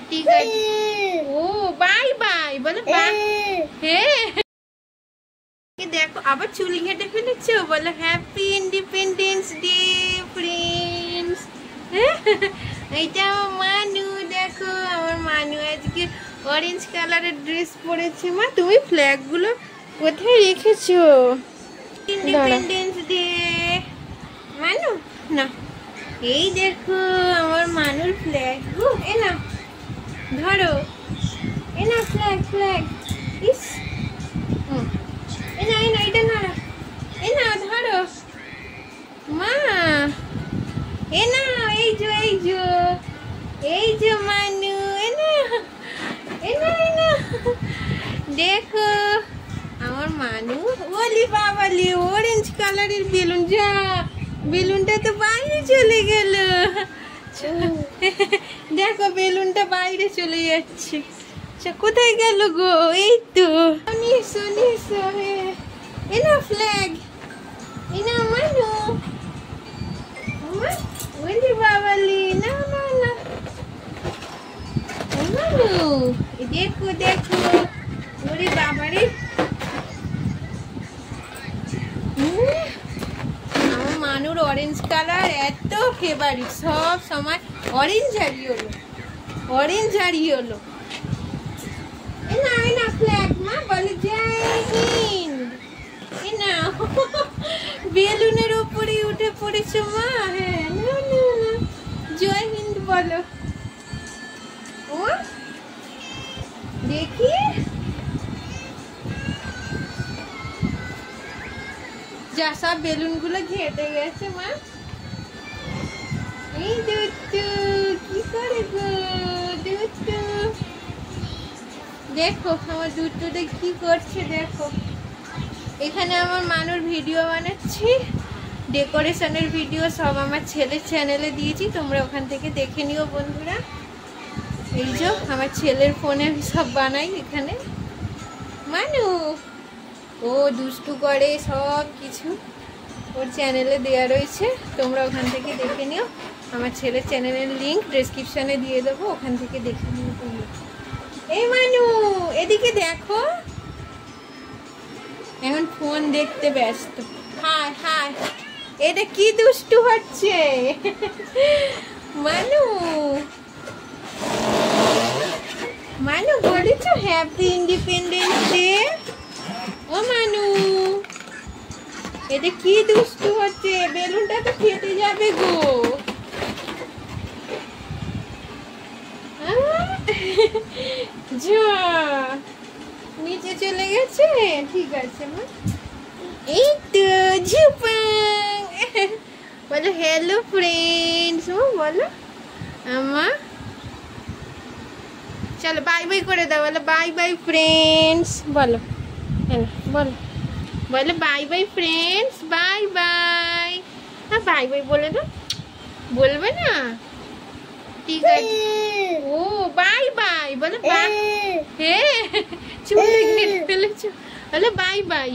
ঠিক আছে। ও bye bye বলো, বাই। হ্যাঁ দেখো আবার চুল ঘেটে ফেলেছো, বলো হ্যাপি ইন্ডিপেন্ডেন্স ডে ফ্রেন্ডস। এইটা আমার মানু, দেখো আমার মানু আজকে অরেঞ্জ কালারের ড্রেস পরেছে। মা তুমি ফ্ল্যাগ গুলো কোথায় রেখেছো? ইন্ডিপেন্ডেন্স ডে মানু না, এই দেখো আমার মানুর ফ্ল্যাগ। এ না ধরো, এ না ফ্ল্যাগ ফ্ল্যাগ। ইস এনা এনা এটা না, এনা ধরো মা, এনা এই যে এই যে এই যে মানু, এনা এনা এনা দেখো আমার মানু। ওলি বাবালি অরেঞ্জ কালারের বেলুন, যা বেলুনটা তো বাইরে চলে গেল। দেখো বেলুনটা বাইরে চলে যাচ্ছে, কোথায় গেল গো? এই তো এনা ফ্ল্যাগ, এনা মানু। ওলি বাবালি না না না মানু, দেখো দেখো ওরে বাবারে। আমার মানুর অরেঞ্জ কালার এত ফেভারিট, সব সময় অরেঞ্জ আর ইয়েলো, অরেঞ্জ আর ইয়েলো। এনা এনা ফ্ল্যাগ মা বলে জয় হিন্দ। এনা বেলুনের উপরে উঠে পড়েছো মা। হ্যাঁ না না না জয় হিন্দ বলো। ও দেখি যা সব বেলুন গুলো ঘেটে গেছে মা। এই দুটু কি করে গো দুটু, দেখো আমার দুটুটা কি করছে দেখো। এখানে আমার মানুর ভিডিও বানাচ্ছি, ডেকোরেশনের ভিডিও সব আমার ছেলের চ্যানেলে দিয়েছি, তোমরা ওখান থেকে দেখে নিও বন্ধুরা। এই যে আমার ছেলের ফোনে আমি সব বানাই এখানে। মানু ও দুষ্টু করে, সব কিছু ওর চ্যানেলে দেওয়া রয়েছে, তোমরা ওখান থেকে দেখে নিও। আমার ছেলের চ্যানেলের লিঙ্ক ডেসক্রিপশনে দিয়ে দেবো, ওখান থেকে দেখে নিও তোমরা। এই মানু এদিকে দেখো, এখন ফোন দেখতে ব্যস্ত। হাই হাই এটা কি দুষ্টু হচ্ছে মানু। মানু বলেছো হ্যাপি ইন্ডিপেন্ডেন্স ডে। ও মানু এটা কি দুষ্টু হচ্ছে, বেলুনটা তো ফেটে যাবে গো। যা নিচে চলে গেছে, ঠিক আছে মা। এই তো ঝুপাং বলো হ্যালো ফ্রেন্ডস, বলো আমা চলো বাই বাই করে দাও, বলো বাই বাই ফ্রেন্ডস বলো, বলো বলো bye bye friends, bye bye. হ্যাঁ বাই বাই বলে দাও, বলবে না? ঠিক আছে। ও বাই বাই বলো, বাই। হ্যাঁ চুল কেটে ফেলেছো, বলো বাই বাই।